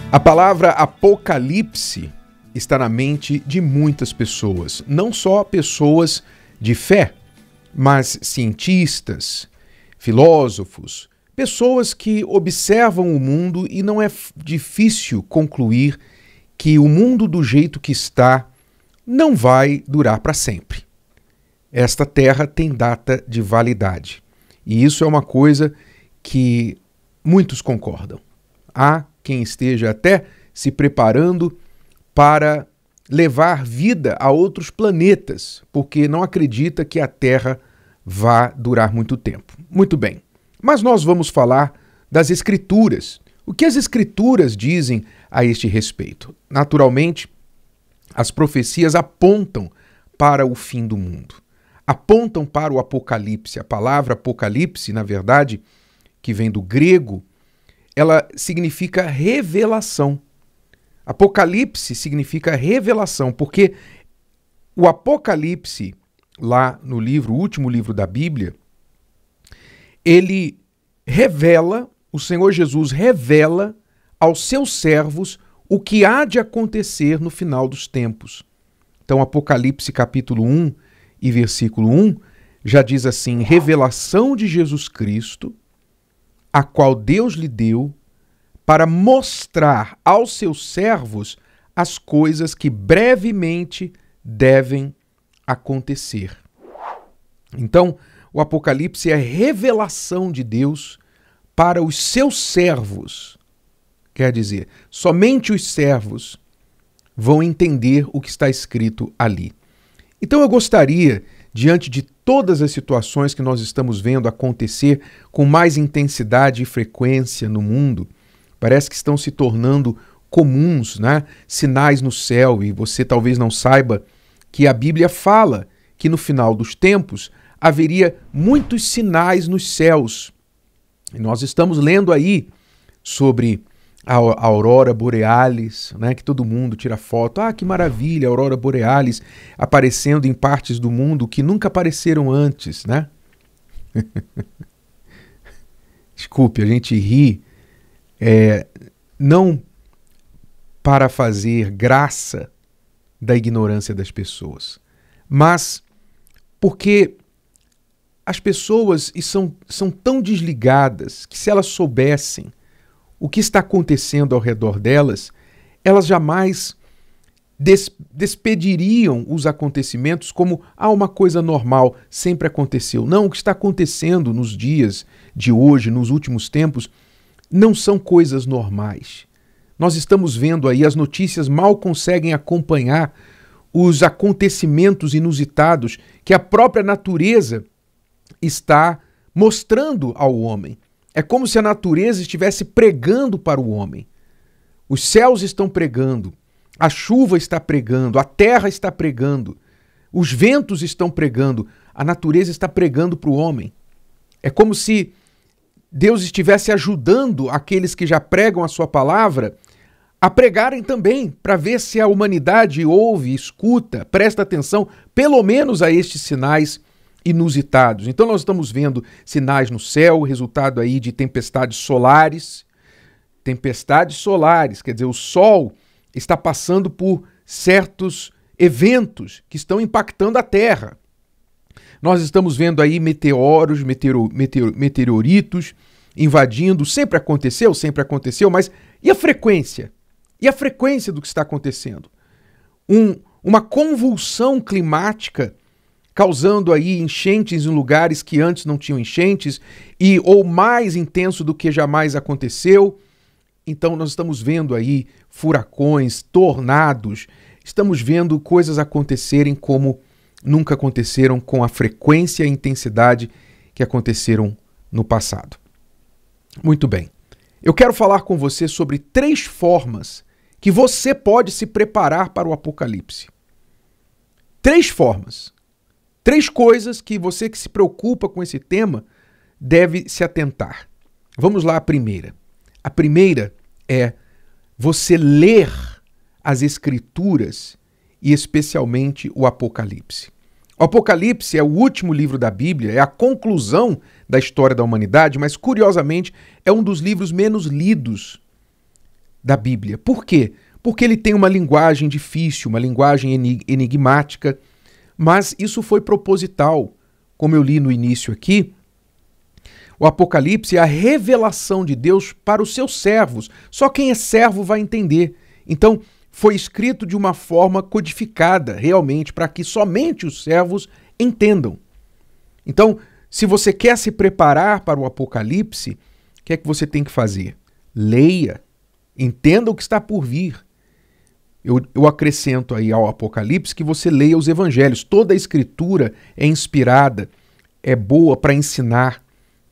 A palavra Apocalipse está na mente de muitas pessoas, não só pessoas de fé, mas cientistas, filósofos, pessoas que observam o mundo e não é difícil concluir que o mundo do jeito que está não vai durar para sempre. Esta terra tem data de validade e isso é uma coisa que muitos concordam. Há quem esteja até se preparando para levar vida a outros planetas, porque não acredita que a Terra vá durar muito tempo. Muito bem, mas nós vamos falar das Escrituras. O que as Escrituras dizem a este respeito? Naturalmente, as profecias apontam para o fim do mundo, apontam para o Apocalipse. A palavra Apocalipse, na verdade, que vem do grego, ela significa revelação. Apocalipse significa revelação, porque o Apocalipse, lá no livro, o último livro da Bíblia, ele revela, o Senhor Jesus revela aos seus servos o que há de acontecer no final dos tempos. Então, Apocalipse capítulo 1 e versículo 1 já diz assim: revelação de Jesus Cristo, a qual Deus lhe deu para mostrar aos seus servos as coisas que brevemente devem acontecer. Então, o Apocalipse é a revelação de Deus para os seus servos. Quer dizer, somente os servos vão entender o que está escrito ali. Então eu gostaria, diante de todas as situações que nós estamos vendo acontecer com mais intensidade e frequência no mundo, parece que estão se tornando comuns, né? Sinais no céu, e você talvez não saiba que a Bíblia fala que no final dos tempos haveria muitos sinais nos céus. E nós estamos lendo aí sobre a aurora borealis, né, que todo mundo tira foto. Ah, que maravilha, a aurora borealis aparecendo em partes do mundo que nunca apareceram antes, né? Desculpe, a gente ri, não para fazer graça da ignorância das pessoas, mas porque as pessoas são tão desligadas que, se elas soubessem o que está acontecendo ao redor delas, elas jamais despediriam os acontecimentos como uma coisa normal, sempre aconteceu. Não, o que está acontecendo nos dias de hoje, nos últimos tempos, não são coisas normais. Nós estamos vendo aí, as notícias mal conseguem acompanhar os acontecimentos inusitados que a própria natureza está mostrando ao homem. É como se a natureza estivesse pregando para o homem. Os céus estão pregando, a chuva está pregando, a terra está pregando, os ventos estão pregando, a natureza está pregando para o homem. É como se Deus estivesse ajudando aqueles que já pregam a sua palavra a pregarem também, para ver se a humanidade ouve, escuta, presta atenção, pelo menos a estes sinais inusitados. Então nós estamos vendo sinais no céu, resultado aí de tempestades solares. Tempestades solares, quer dizer, o Sol está passando por certos eventos que estão impactando a Terra. Nós estamos vendo aí meteoros, meteoritos invadindo. Sempre aconteceu, mas e a frequência? E a frequência do que está acontecendo? Uma convulsão climática causando aí enchentes em lugares que antes não tinham enchentes, ou mais intenso do que jamais aconteceu. Então nós estamos vendo aí furacões, tornados, estamos vendo coisas acontecerem como nunca aconteceram, com a frequência e a intensidade que aconteceram no passado. Muito bem. Eu quero falar com você sobre 3 formas que você pode se preparar para o Apocalipse. 3 formas. 3 coisas que você que se preocupa com esse tema deve se atentar. Vamos lá, a primeira. A primeira é você ler as Escrituras e especialmente o Apocalipse. O Apocalipse é o último livro da Bíblia, é a conclusão da história da humanidade, mas curiosamente é um dos livros menos lidos da Bíblia. Por quê? Porque ele tem uma linguagem difícil, uma linguagem enigmática, mas isso foi proposital. Como eu li no início aqui, o Apocalipse é a revelação de Deus para os seus servos. Só quem é servo vai entender. Então, foi escrito de uma forma codificada, realmente, para que somente os servos entendam. Então, se você quer se preparar para o Apocalipse, o que é que você tem que fazer? Leia, entenda o que está por vir. Eu acrescento aí ao Apocalipse que você leia os evangelhos. Toda a escritura é inspirada, é boa para ensinar.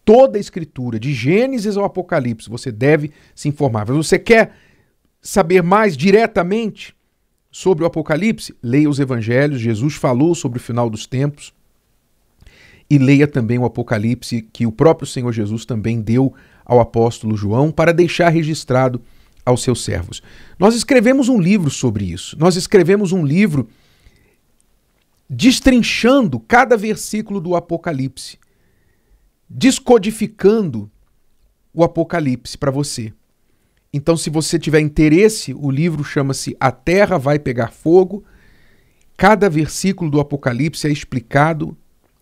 Toda a escritura, de Gênesis ao Apocalipse, você deve se informar. Mas você quer saber mais diretamente sobre o Apocalipse? Leia os evangelhos. Jesus falou sobre o final dos tempos. E leia também o Apocalipse que o próprio Senhor Jesus também deu ao apóstolo João para deixar registrado aos seus servos. Nós escrevemos um livro sobre isso. Nós escrevemos um livro destrinchando cada versículo do Apocalipse, descodificando o Apocalipse para você. Então, se você tiver interesse, o livro chama-se A Terra Vai Pegar Fogo. Cada versículo do Apocalipse é explicado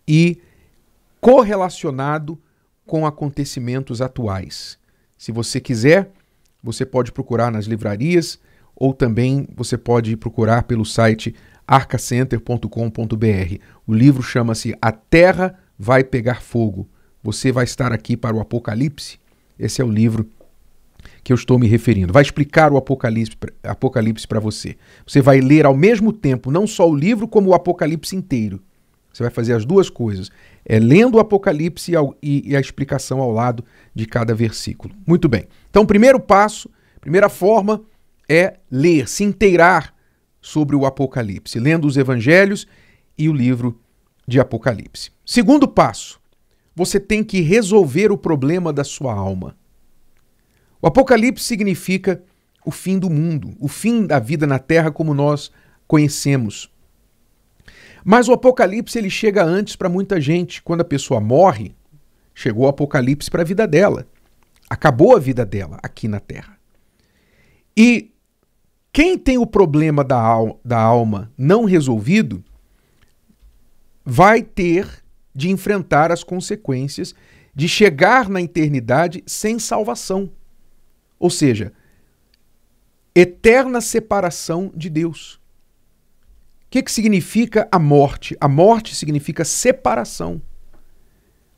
e correlacionado com acontecimentos atuais. Se você quiser, você pode procurar nas livrarias ou também você pode procurar pelo site arcacenter.com.br. O livro chama-se A Terra Vai Pegar Fogo. Você vai estar aqui para o Apocalipse? Esse é o livro que eu estou me referindo. Vai explicar o Apocalipse para você. Você vai ler ao mesmo tempo não só o livro, como o Apocalipse inteiro. Você vai fazer as duas coisas. Lendo o Apocalipse e a explicação ao lado de cada versículo. Muito bem. Então, primeiro passo, primeira forma é ler, se inteirar sobre o Apocalipse, lendo os evangelhos e o livro de Apocalipse. Segundo passo, você tem que resolver o problema da sua alma. O Apocalipse significa o fim do mundo, o fim da vida na Terra como nós conhecemos. Mas o Apocalipse ele chega antes para muita gente. Quando a pessoa morre, chegou o Apocalipse para a vida dela. Acabou a vida dela aqui na Terra. E quem tem o problema da alma não resolvido vai ter de enfrentar as consequências de chegar na eternidade sem salvação. Ou seja, eterna separação de Deus. O que significa a morte? A morte significa separação.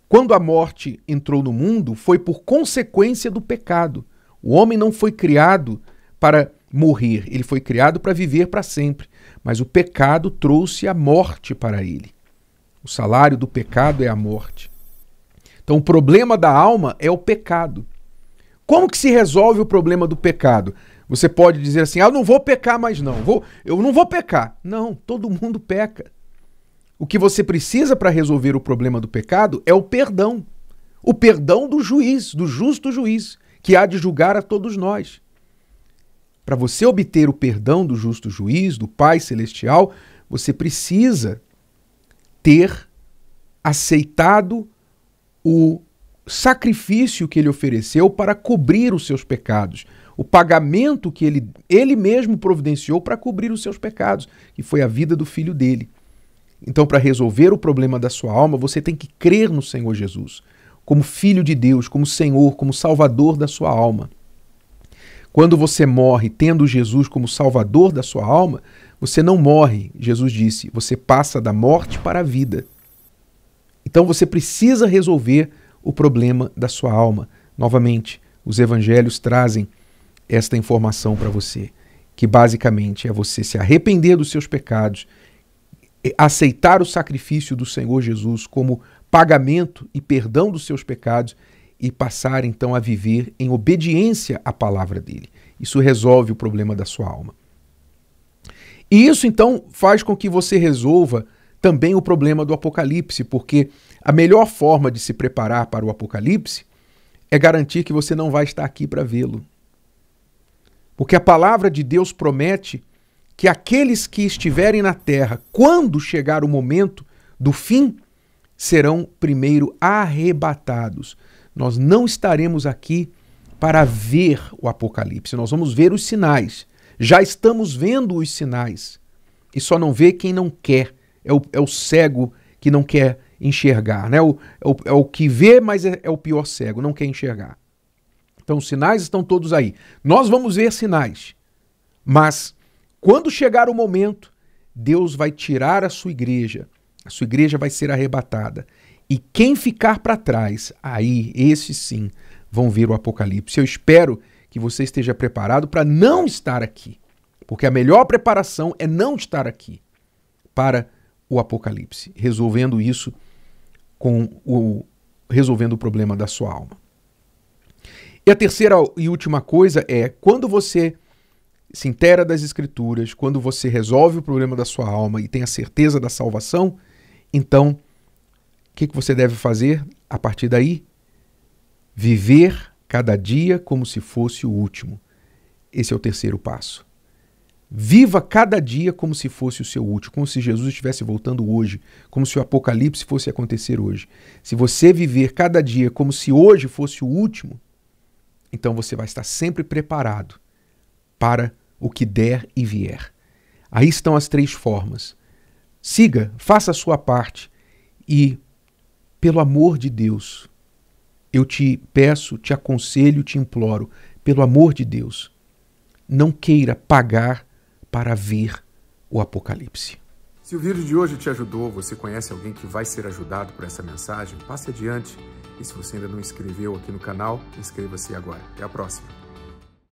Quando a morte entrou no mundo, foi por consequência do pecado. O homem não foi criado para morrer, ele foi criado para viver para sempre. Mas o pecado trouxe a morte para ele. O salário do pecado é a morte. Então o problema da alma é o pecado. Como que se resolve o problema do pecado? Você pode dizer assim, eu não vou pecar mais não, eu não vou pecar. Não, todo mundo peca. O que você precisa para resolver o problema do pecado é o perdão. O perdão do juiz, do justo juiz, que há de julgar a todos nós. Para você obter o perdão do justo juiz, do Pai Celestial, você precisa ter aceitado o sacrifício que ele ofereceu para cobrir os seus pecados. O pagamento que ele mesmo providenciou para cobrir os seus pecados, que foi a vida do filho dele. Então, para resolver o problema da sua alma, você tem que crer no Senhor Jesus, como Filho de Deus, como Senhor, como Salvador da sua alma. Quando você morre tendo Jesus como Salvador da sua alma, você não morre, Jesus disse, você passa da morte para a vida. Então você precisa resolver o problema da sua alma. Novamente, os evangelhos trazem esta informação para você, que basicamente é você se arrepender dos seus pecados, aceitar o sacrifício do Senhor Jesus como pagamento e perdão dos seus pecados e passar então a viver em obediência à palavra dele. Isso resolve o problema da sua alma. E isso então faz com que você resolva também o problema do Apocalipse, porque a melhor forma de se preparar para o Apocalipse é garantir que você não vai estar aqui para vê-lo. Porque a palavra de Deus promete que aqueles que estiverem na terra, quando chegar o momento do fim, serão primeiro arrebatados. Nós não estaremos aqui para ver o Apocalipse. Nós vamos ver os sinais. Já estamos vendo os sinais. E só não vê quem não quer. É o cego que não quer enxergar. Né? É o que vê, mas é o pior cego, não quer enxergar. Então os sinais estão todos aí. Nós vamos ver sinais. Mas quando chegar o momento, Deus vai tirar a sua igreja vai ser arrebatada. E quem ficar para trás, aí, esses sim, vão ver o Apocalipse. Eu espero que você esteja preparado para não estar aqui. Porque a melhor preparação é não estar aqui para o Apocalipse, resolvendo isso resolvendo o problema da sua alma. E a terceira e última coisa é, quando você se inteira das Escrituras, quando você resolve o problema da sua alma e tem a certeza da salvação, então, o que você deve fazer a partir daí? Viver cada dia como se fosse o último. Esse é o terceiro passo. Viva cada dia como se fosse o seu último, como se Jesus estivesse voltando hoje, como se o Apocalipse fosse acontecer hoje. Se você viver cada dia como se hoje fosse o último, então você vai estar sempre preparado para o que der e vier. Aí estão as 3 formas. Siga, faça a sua parte e, pelo amor de Deus, eu te peço, te aconselho, te imploro, pelo amor de Deus, não queira pagar para ver o Apocalipse. Se o vídeo de hoje te ajudou, você conhece alguém que vai ser ajudado por essa mensagem, passe adiante. E se você ainda não inscreveu aqui no canal, inscreva-se agora. Até a próxima.